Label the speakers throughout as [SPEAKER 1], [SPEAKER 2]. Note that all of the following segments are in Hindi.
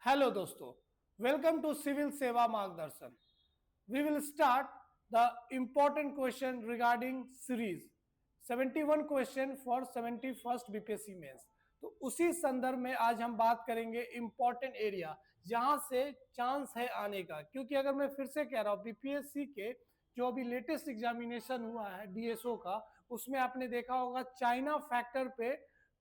[SPEAKER 1] हेलो दोस्तों, welcome to civil Seva Margdarshan. We will start the important question regarding series 71 question for 71st BPSC mains. तो उसी संदर्भ में आज हम बात करेंगे इम्पोर्टेंट एरिया जहां से चांस है आने का, क्योंकि अगर मैं फिर से कह रहा हूं बीपीएससी के जो अभी लेटेस्ट एग्जामिनेशन हुआ है डीएसओ का, उसमें आपने देखा होगा चाइना फैक्टर पे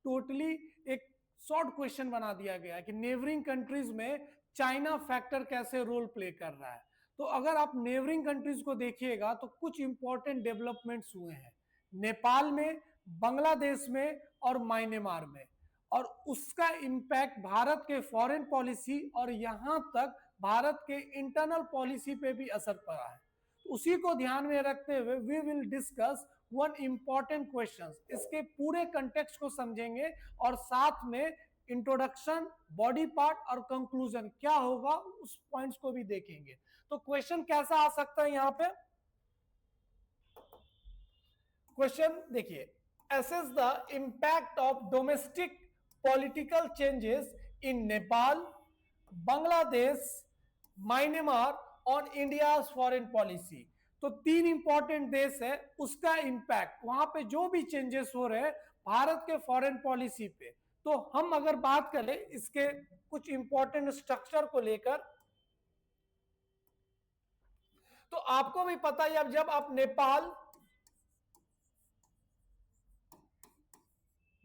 [SPEAKER 1] टोटली एक शॉर्ट क्वेश्चन बना दिया गया है कि नेबरिंग कंट्रीज में चाइना फैक्टर कैसे रोल प्ले कर रहा है। तो अगर आप नेबरिंग कंट्रीज को देखिएगा तो कुछ इंपॉर्टेंट डेवलपमेंट्स हुए हैं नेपाल में, बांग्लादेश में और म्यांमार में, और उसका इंपैक्ट भारत के फॉरेन पॉलिसी और यहां तक भारत के इंटरनल पॉलिसी पे भी असर पड़ा है। उसी को ध्यान में रखते हुए we will discuss one important question. इसके पूरे कंटेक्स्ट को समझेंगे और साथ में इंट्रोडक्शन, बॉडी पार्ट और कंक्लूजन क्या होगा उस पॉइंट्स को भी देखेंगे। तो क्वेश्चन कैसा आ सकता है यहां पे? क्वेश्चन देखिए, assess the impact of domestic political changes in Nepal, Bangladesh, Myanmar on India foreign policy. तो तीन इंपॉर्टेंट देश है, उसका इंपैक्ट, वहां पे जो भी चेंजेस हो रहे हैं भारत के फॉरेन पॉलिसी पे। तो हम अगर बात करें इसके कुछ इंपॉर्टेंट स्ट्रक्चर को लेकर, तो आपको भी पता है अब जब आप नेपाल,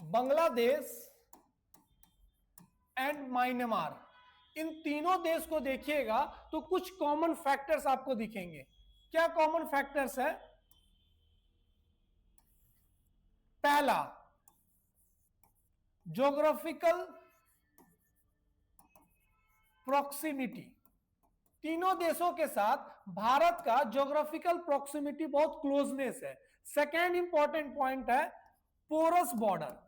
[SPEAKER 1] बांग्लादेश एंड म्यांमार इन तीनों देश को देखिएगा तो कुछ कॉमन फैक्टर्स आपको दिखेंगे। क्या कॉमन फैक्टर्स है? पहला, ज्योग्राफिकल प्रॉक्सिमिटी। तीनों देशों के साथ भारत का ज्योग्राफिकल प्रॉक्सिमिटी बहुत क्लोजनेस है। सेकेंड इंपॉर्टेंट पॉइंट है पोरस बॉर्डर।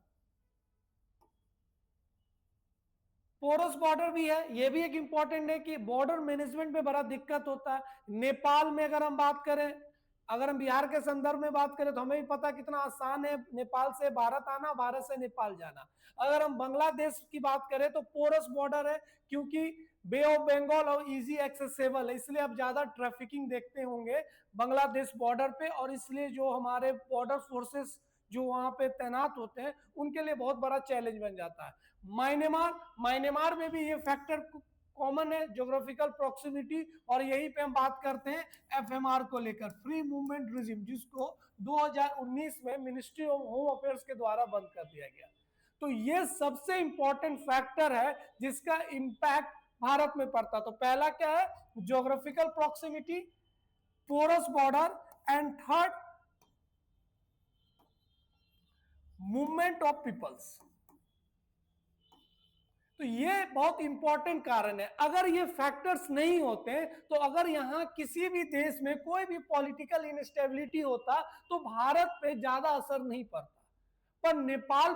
[SPEAKER 1] पोरस बॉर्डर भी है, यह भी एक इंपॉर्टेंट है कि बॉर्डर मैनेजमेंट में बड़ा दिक्कत होता है। नेपाल में अगर हम बात करें, अगर हम बिहार के संदर्भ में बात करें तो हमें भी पता कितना आसान है नेपाल से भारत आना, भारत से नेपाल जाना। अगर हम बांग्लादेश की बात करें तो पोरस बॉर्डर है, क्योंकि बे ऑफ बंगाल और इजी एक्सेसिबल है, इसलिए आप ज्यादा ट्रैफिकिंग देखते होंगे बांग्लादेश बॉर्डर पे, और इसलिए जो हमारे बॉर्डर फोर्सेस जो वहां पे तैनात होते हैं उनके लिए बहुत बड़ा चैलेंज बन जाता है। म्यांमार में भी ये फैक्टर कॉमन है, ज्योग्राफिकल प्रॉक्सिमिटी, और यहीं पे हम बात करते हैं एफएमआर को लेकर, फ्री मूवमेंट रिजिम, जिसको 2019 में मिनिस्ट्री ऑफ होम अफेयर्स के द्वारा बंद कर दिया गया। तो ये सबसे इंपॉर्टेंट फैक्टर है जिसका इंपैक्ट भारत में पड़ता। तो पहला क्या है? Geographical proximity, porous border, and third movement of peoples. तो ये बहुत इंपॉर्टेंट कारण है। अगर ये फैक्टर्स नहीं होते, तो अगर यहां किसी भी देश में कोई भी पॉलिटिकल इनस्टेबिलिटी होता तो भारत पे ज्यादा असर नहीं पड़ता। पर नेपाल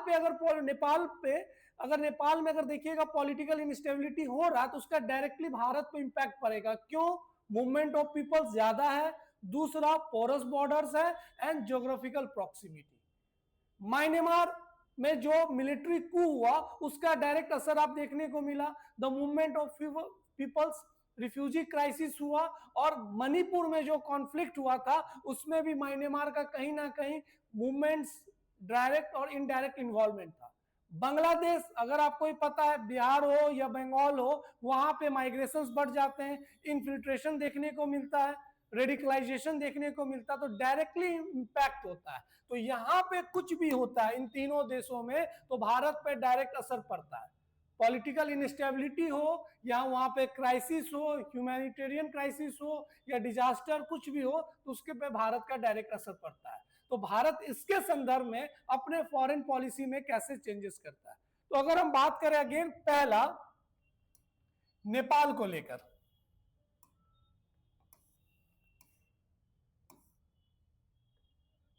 [SPEAKER 1] में अगर देखिएगा पॉलिटिकल इनस्टेबिलिटी हो रहा तो उसका डायरेक्टली भारत पे इंपैक्ट पड़ेगा। क्यों? मूवमेंट ऑफ पीपल्स ज्यादा है, दूसरा पोरस बॉर्डर्स है, एंड ज्योग्राफिकल प्रॉक्सिमिटी। म्यांमार में जो मिलिट्री कू हुआ उसका डायरेक्ट असर आप देखने को मिला। The movement of peoples, refugee crisis हुआ, और मणिपुर में जो कॉन्फ्लिक्ट हुआ था उसमें भी म्यांमार का कहीं ना कहीं मूवमेंट्स, डायरेक्ट और इनडायरेक्ट इन्वॉल्वमेंट था। बांग्लादेश, अगर आपको पता है बिहार हो या बंगाल हो, वहां पे माइग्रेशन बढ़ जाते हैं, इन्फिल्ट्रेशन देखने को मिलता है, रेडिकलाइजेशन देखने को मिलता, तो डायरेक्टली इंपैक्ट होता है। तो यहां पे कुछ भी होता है इन तीनों देशों में तो भारत पे डायरेक्ट असर पड़ता है। पॉलिटिकल इनस्टेबिलिटी हो या वहां पे क्राइसिस हो, ह्यूमैनिटेरियन क्राइसिस हो या डिजास्टर कुछ भी हो, तो उसके पे भारत का डायरेक्ट असर पड़ता है। तो भारत इसके संदर्भ में अपने फॉरेन पॉलिसी में कैसे चेंजेस करता है। तो अगर हम बात करें अगेन, पहला नेपाल को लेकर,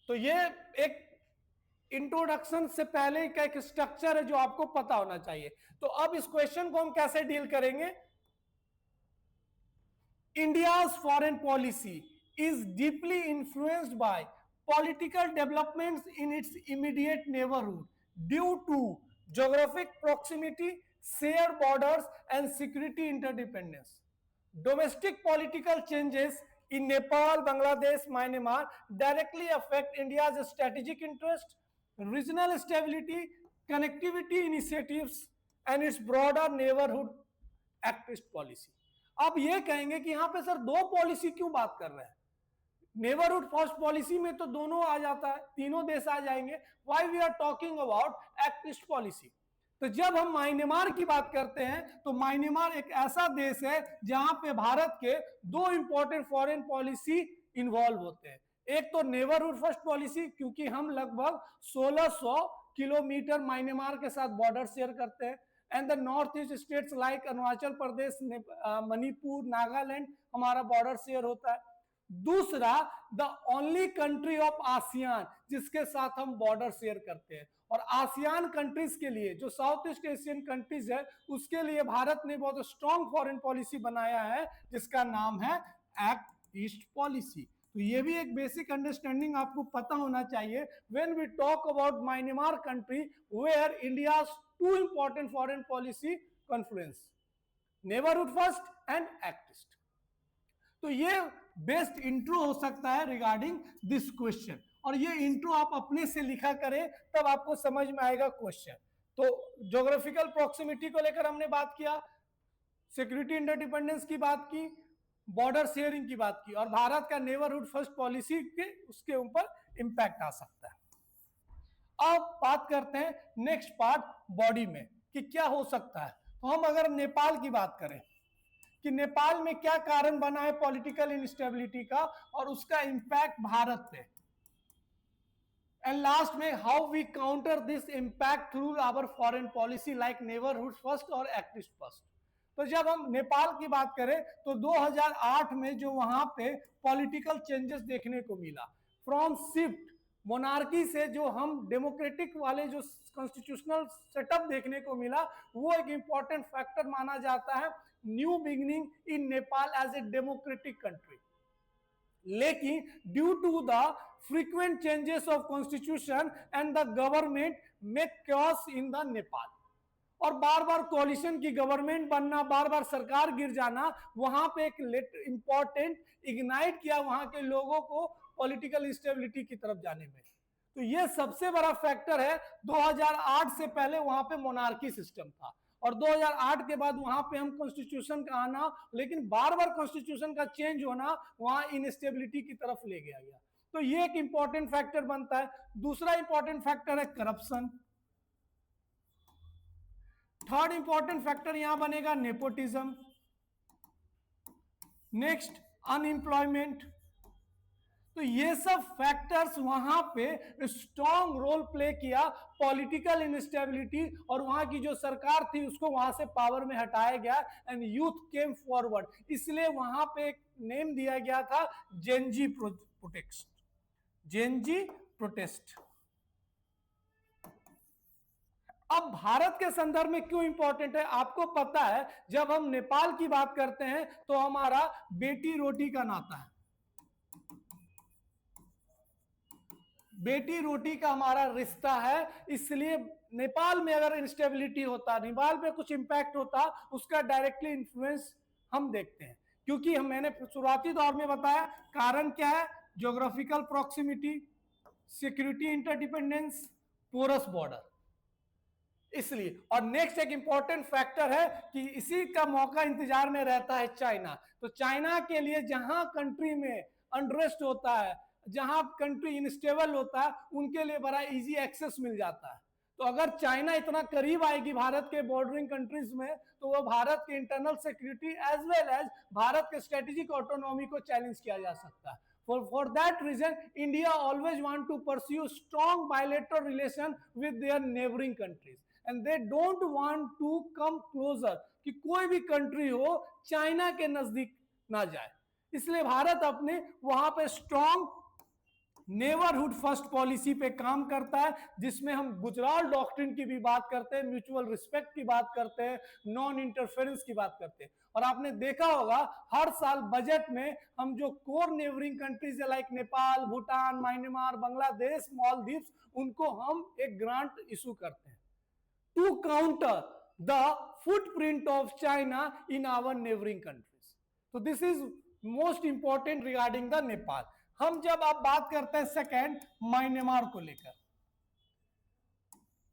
[SPEAKER 1] तो ये एक इंट्रोडक्शन से पहले का एक स्ट्रक्चर है जो आपको पता होना चाहिए। तो अब इस क्वेश्चन को हम कैसे डील करेंगे? India's foreign policy is deeply influenced by political developments in its immediate neighbourhood due to geographic proximity, shared borders and security interdependence. Domestic political changes in Nepal, Bangladesh, Myanmar directly affect India's strategic interest, regional stability, connectivity initiatives, and its broader neighborhood activist policy. अब ये कहेंगे कि यहाँ पे सर दो पॉलिसी क्यों बात कर रहे हैं? नेबरहुड फर्स्ट पॉलिसी में तो दोनों आ जाता है, तीनों देश आ जाएंगे. Why we are talking about act east policy? तो जब हम म्यांमार की बात करते हैं तो म्यांमार एक ऐसा देश है जहां पे भारत के दो इंपॉर्टेंट फॉरेन पॉलिसी इन्वॉल्व होते हैं. एक तो नेबरहुड फर्स्ट पॉलिसी, क्योंकि हम लगभग 1600 किलोमीटर म्यांमार के साथ बॉर्डर शेयर करते हैं, and the north east states like Arunachal Pradesh, Manipur, Nagaland हमारा बॉर्डर शेयर होता है. दूसरा, the only country of ASEAN जिसके साथ हम बॉर्डर शेयर करते हैं. और आसियान कंट्रीज के लिए, जो साउथ ईस्ट एशियन कंट्रीज है, उसके लिए भारत ने बहुत स्ट्रॉन्ग फॉरेन पॉलिसी बनाया है जिसका नाम है एक्ट ईस्ट पॉलिसी. तो ये भी एक बेसिक अंडरस्टैंडिंग आपको पता होना चाहिए when we talk about Myanmar country where India's two important foreign policy confluence, neighbourhood first and act east. तो ये बेस्ट इंट्रो हो सकता है रिगार्डिंग दिस क्वेश्चन, और ये इंट्रो आप अपने से लिखा करें तब आपको समझ में आएगा क्वेश्चन. तो ज्योग्राफिकल प्रॉक्सिमिटी को लेकर हमने बात किया, सिक्योरिटी इंटरडिपेंडेंस की बात की, बॉर्डर शेयरिंग की बात की, और भारत का नेबरहुड फर्स्ट पॉलिसी के उसके ऊपर इंपैक्ट आ सकता है. अब बात करते हैं नेक्स्ट पार्ट बॉडी में कि क्या हो सकता है. तो हम अगर नेपाल की बात करें कि नेपाल में क्या कारण बना है पॉलिटिकल इंस्टेबिलिटी का और उसका इंपैक्ट भारत पे, एंड लास्ट में how we counter this impact through our foreign policy like neighbourhood first और एक्ट ईस्ट फर्स्ट. तो जब हम नेपाल की बात करें तो 2008 में जो वहां पे पॉलिटिकल चेंजेस देखने को मिला, फ्रॉम शिफ्ट मोनार्की से जो हम डेमोक्रेटिक वाले जो कॉन्स्टिट्यूशनल सेटअप देखने को मिला, वो एक इंपॉर्टेंट फैक्टर माना जाता है new beginning in Nepal as a democratic country. लेकिन due to the frequent changes of constitution and the government make chaos in the Nepal, और बार बार कोalition की गवर्नमेंट बनना, बार बार सरकार गिर जाना, वहां पे एक इंपॉर्टेंट इग्नाइट किया वहां के लोगों को पॉलिटिकल इंस्टेबिलिटी की तरफ जाने में. तो ये सबसे बड़ा फैक्टर है. 2008 से पहले वहां पे मोनार्की सिस्टम था और 2008 के बाद वहां पे हम कॉन्स्टिट्यूशन का आना, लेकिन बार बार कॉन्स्टिट्यूशन का चेंज होना वहां इनस्टेबिलिटी की तरफ ले गया गया. तो ये एक इंपॉर्टेंट फैक्टर बनता है. दूसरा इंपॉर्टेंट फैक्टर है करप्शन. थर्ड इंपॉर्टेंट फैक्टर यहां बनेगा नेपोटिज्म. Next unemployment. तो ये सब फैक्टर्स वहां पे स्ट्रॉन्ग रोल प्ले किया पॉलिटिकल इनस्टेबिलिटी, और वहां की जो सरकार थी उसको वहां से पावर में हटाया गया एंड यूथ केम फॉरवर्ड. इसलिए वहां पे एक नेम दिया गया था जेनजी प्रोटेस्ट. Gen Z protest. अब भारत के संदर्भ में क्यों इंपॉर्टेंट है आपको पता है. जब हम नेपाल की बात करते हैं तो हमारा बेटी रोटी का नाता है, बेटी रोटी का हमारा रिश्ता है. इसलिए नेपाल में अगर इंस्टेबिलिटी होता, नेपाल पे कुछ इंपैक्ट होता, उसका डायरेक्टली इन्फ्लुएंस हम देखते हैं. क्योंकि मैंने शुरुआती दौर में बताया कारण क्या है, geographical proximity, security interdependence, porous border. इसलिए और नेक्स्ट एक इंपॉर्टेंट फैक्टर है कि इसी का मौका इंतजार में रहता है चाइना. तो चाइना के लिए जहां कंट्री में अनरेस्ट होता है, जहां कंट्री इनस्टेबल होता है, उनके लिए बड़ा इजी एक्सेस मिल जाता है. तो अगर चाइना इतना करीब आएगी भारत के बॉर्डरिंग कंट्रीज में, तो वो भारत के internal security as well as भारत के स्ट्रेटेजिक ऑटोनॉमी को चैलेंज किया जा सकता है. For that reason, India always want to pursue strong bilateral relation with their neighboring countries, and they don't want to come closer कि कोई भी कंट्री हो चाइना के नजदीक ना जाए. इसलिए भारत अपने वहां पे स्ट्रॉन्ग नेबरहुड फर्स्ट पॉलिसी पे काम करता है, जिसमें हम गुजराल डॉक्ट्रिन की भी बात करते हैं, म्यूचुअल रिस्पेक्ट की बात करते हैं, नॉन इंटरफेरेंस की बात करते हैं. और आपने देखा होगा हर साल बजट में हम जो कोर नेबरिंग कंट्रीज है लाइक नेपाल, भूटान, म्यांमार, बांग्लादेश, मालदीव्स, उनको हम एक ग्रांट इशू करते हैं to counter the footprint of China in our neighboring countries. So this is most important regarding the Nepal. हम जब आप बात करते हैं सेकेंड म्यांमार को लेकर,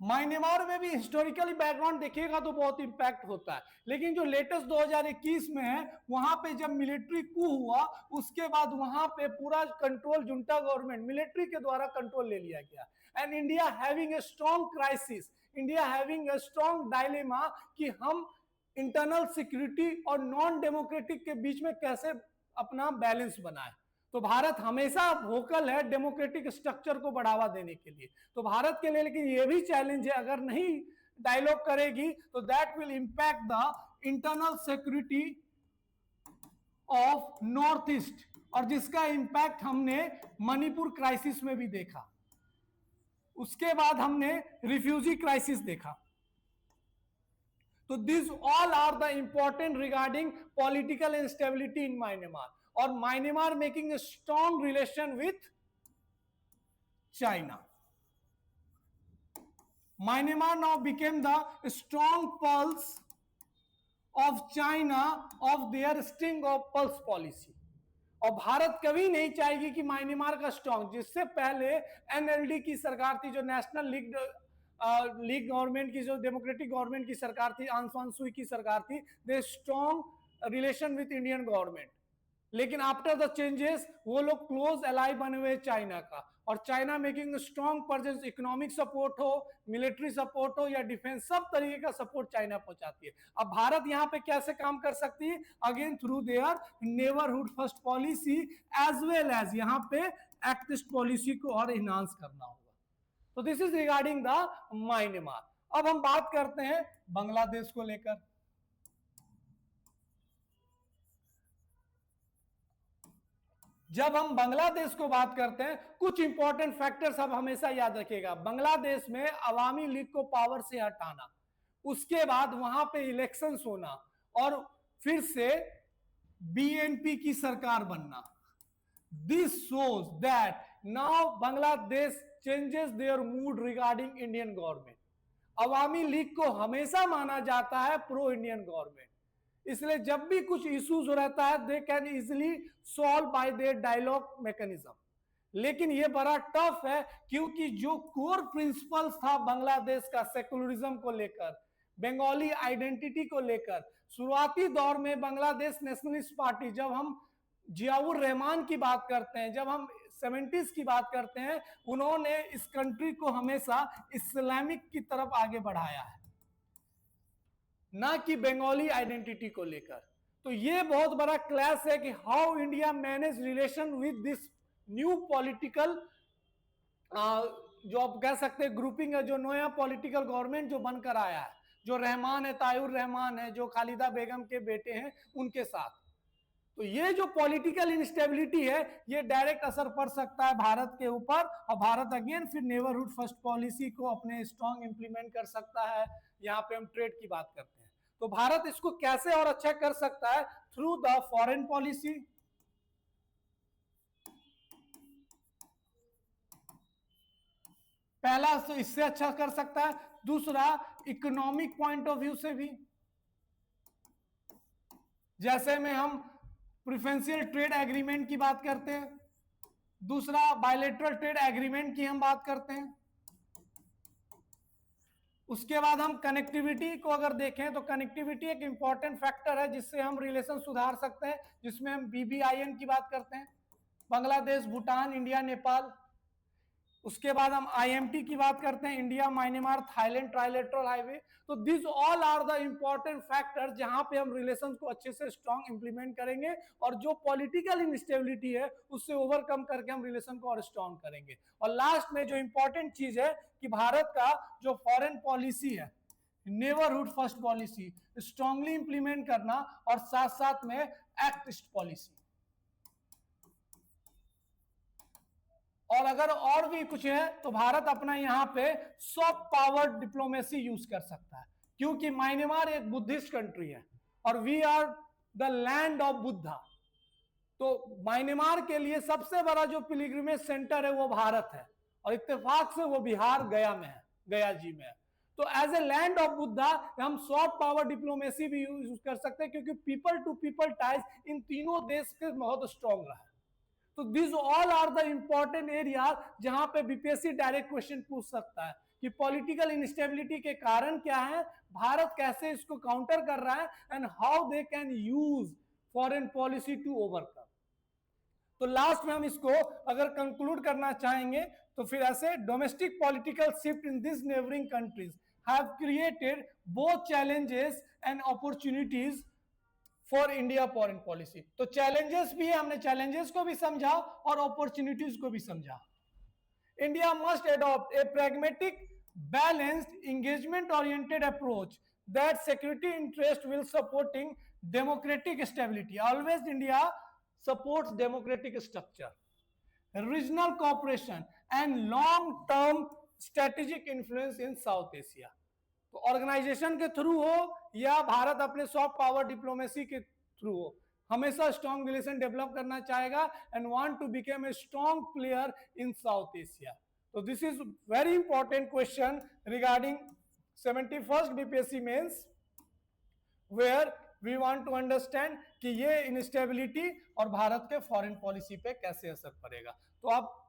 [SPEAKER 1] म्यांमार में भी हिस्टोरिकली बैकग्राउंड देखिएगा तो बहुत इंपैक्ट होता है, लेकिन जो लेटेस्ट 2021 में है वहां पे जब मिलिट्री कू हुआ उसके बाद वहां पे पूरा कंट्रोल जुंटा गवर्नमेंट मिलिट्री के द्वारा कंट्रोल ले लिया गया and India having a strong crisis, India having a strong dilemma कि हम इंटरनल सिक्योरिटी और नॉन डेमोक्रेटिक के बीच में कैसे अपना बैलेंस बनाए। तो भारत हमेशा वोकल है डेमोक्रेटिक स्ट्रक्चर को बढ़ावा देने के लिए, तो भारत के लिए लेकिन ये भी चैलेंज है, अगर नहीं डायलॉग करेगी तो that will impact the internal security of north east, और जिसका इंपैक्ट हमने मणिपुर क्राइसिस में भी देखा, उसके बाद हमने रिफ्यूजी क्राइसिस देखा। तो this all are the important regarding political instability in Myanmar, और Myanmar making a strong relation with China. Myanmar now became the strong pearls of China of their string of pearls policy, और भारत कभी नहीं चाहेगी कि म्यांमार का स्ट्रॉन्ग, जिससे पहले एनएलडी की सरकार थी, जो नेशनल लीग गवर्नमेंट की, जो डेमोक्रेटिक गवर्नमेंट की सरकार थी, आंग सान सुई की सरकार थी, they strong relation with Indian government, लेकिन आफ्टर द चेंजेस वो लोग क्लोज एलाई बने हुए चाइना का, और China making strong presence, economic support हो, मिलिट्री सपोर्ट हो या डिफेंस, सब तरीके का सपोर्ट चाइना पहुंचाती है। अब भारत यहां पे कैसे काम कर सकती है, again through their neighbourhood first policy as well as यहां पे एक्ट ईस्ट पॉलिसी को और इनहांस करना होगा। तो this is regarding the Myanmar. अब हम बात करते हैं बांग्लादेश को लेकर। जब हम बांग्लादेश को बात करते हैं, कुछ इंपॉर्टेंट फैक्टर्स अब हमेशा याद रखिएगा। बांग्लादेश में अवामी लीग को पावर से हटाना, उसके बाद वहां पे इलेक्शंस होना और फिर से बीएनपी की सरकार बनना, this shows that now Bangladesh changes their mood regarding Indian government. Awami League को हमेशा माना जाता है प्रो इंडियन गवर्नमेंट, इसलिए जब भी कुछ इश्यूज रहता है they can easily solve by their dialogue mechanism. लेकिन ये बड़ा टफ है, क्योंकि जो कोर प्रिंसिपल्स था बांग्लादेश का सेकुलरिज्म को लेकर, बंगाली आइडेंटिटी को लेकर, शुरुआती दौर में बांग्लादेश नेशनलिस्ट पार्टी, जब हम जियाउर रहमान की बात करते हैं, जब हम 70s की बात करते हैं, उन्होंने इस कंट्री को हमेशा इस्लामिक की तरफ आगे बढ़ाया है, ना कि बंगाली आइडेंटिटी को लेकर। तो ये बहुत बड़ा क्लैश है कि how India manage relation with this new political, जो आप कह सकते हैं ग्रुपिंग है, जो नया पॉलिटिकल गवर्नमेंट जो बनकर आया है, जो रहमान है, तायुर रहमान है, जो खालिदा बेगम के बेटे हैं, उनके साथ। तो ये जो पॉलिटिकल इंस्टेबिलिटी है, ये डायरेक्ट असर पड़ सकता है भारत के ऊपर, और भारत अगेन फिर नेबरहुड फर्स्ट पॉलिसी को अपने स्ट्रॉन्ग इंप्लीमेंट कर सकता है। यहाँ पे हम ट्रेड की बात करते हैं, तो भारत इसको कैसे और अच्छा कर सकता है, थ्रू द फॉरेन पॉलिसी, पहला तो इससे अच्छा कर सकता है, दूसरा इकोनॉमिक पॉइंट ऑफ व्यू से भी, जैसे में हम प्रिफरेंशियल ट्रेड एग्रीमेंट की बात करते हैं, दूसरा बायलैटरल ट्रेड एग्रीमेंट की हम बात करते हैं, उसके बाद हम कनेक्टिविटी को अगर देखें तो कनेक्टिविटी एक इंपॉर्टेंट फैक्टर है जिससे हम रिलेशन सुधार सकते हैं, जिसमें हम BBIN की बात करते हैं, बांग्लादेश, भूटान, इंडिया, नेपाल। उसके बाद हम IMT की बात करते हैं, India, Myanmar, Thailand trilateral highway. तो this all are the important factor जहां पे हम रिलेशंस को अच्छे से स्ट्रॉन्ग इंप्लीमेंट करेंगे, और जो पॉलिटिकल इनस्टेबिलिटी है उससे ओवरकम करके हम रिलेशन को और स्ट्रॉन्ग करेंगे। और लास्ट में जो इंपॉर्टेंट चीज है कि भारत का जो फॉरेन पॉलिसी है, neighbourhood first policy strongly implement करना, और साथ साथ में एक्ट ईस्ट पॉलिसी। और अगर और भी कुछ है तो भारत अपना यहां पे सॉफ्ट पावर डिप्लोमेसी यूज कर सकता है, क्योंकि म्यांमार एक बुद्धिस्ट कंट्री है और we are the land of Buddha. तो म्यांमार के लिए सबसे बड़ा जो पिलग्रिमेज सेंटर है वो भारत है, और इत्तेफाक से वो बिहार गया में है, गया जी में है। तो as a land of Buddha हम सॉफ्ट पावर डिप्लोमेसी भी यूज कर सकते हैं, क्योंकि people to people ties in तीनों देश के बहुत स्ट्रॉन्ग रहा है। तो this all are the important area जहां पे बीपीएससी डायरेक्ट क्वेश्चन पूछ सकता है कि पॉलिटिकल इंस्टेबिलिटी के कारण क्या है, भारत कैसे इसको काउंटर कर रहा है, and how they can use foreign policy to overcome. तो लास्ट में हम इसको अगर कंक्लूड करना चाहेंगे तो फिर ऐसे, domestic political shift in this neighbouring countries have created both challenges and opportunities for India foreign policy. तो चैलेंजेस भी है, हमने चैलेंजेस को भी समझा और अपॉर्चुनिटीज को भी समझा। India must adopt a pragmatic, balanced, engagement-oriented approach that security interest will supporting democratic stability. Always India supports democratic structure, regional cooperation, and long-term strategic influence in South Asia. तो ऑर्गेनाइजेशन के थ्रू हो या भारत अपने सॉफ्ट पावर डिप्लोमेसी के थ्रू हो, हमेशा स्ट्रॉन्ग रिलेशन डेवलप करना चाहेगा and want to become a strong player in South Asia. तो this is very important question regarding 71st BPSC mains, where we want to understand कि ये इनस्टेबिलिटी और भारत के फॉरेन पॉलिसी पे कैसे असर पड़ेगा। तो आप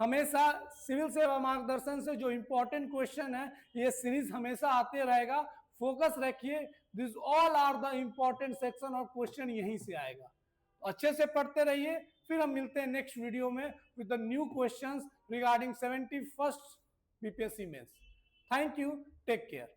[SPEAKER 1] हमेशा सिविल सेवा मार्गदर्शन से जो इंपॉर्टेंट क्वेश्चन है, ये सीरीज हमेशा आते रहेगा, फोकस रखिए। This all are the important section और क्वेश्चन यहीं से आएगा। अच्छे से पढ़ते रहिए, फिर हम मिलते हैं नेक्स्ट वीडियो में with the new questions regarding 71st BPSC mains. Thank you, take care.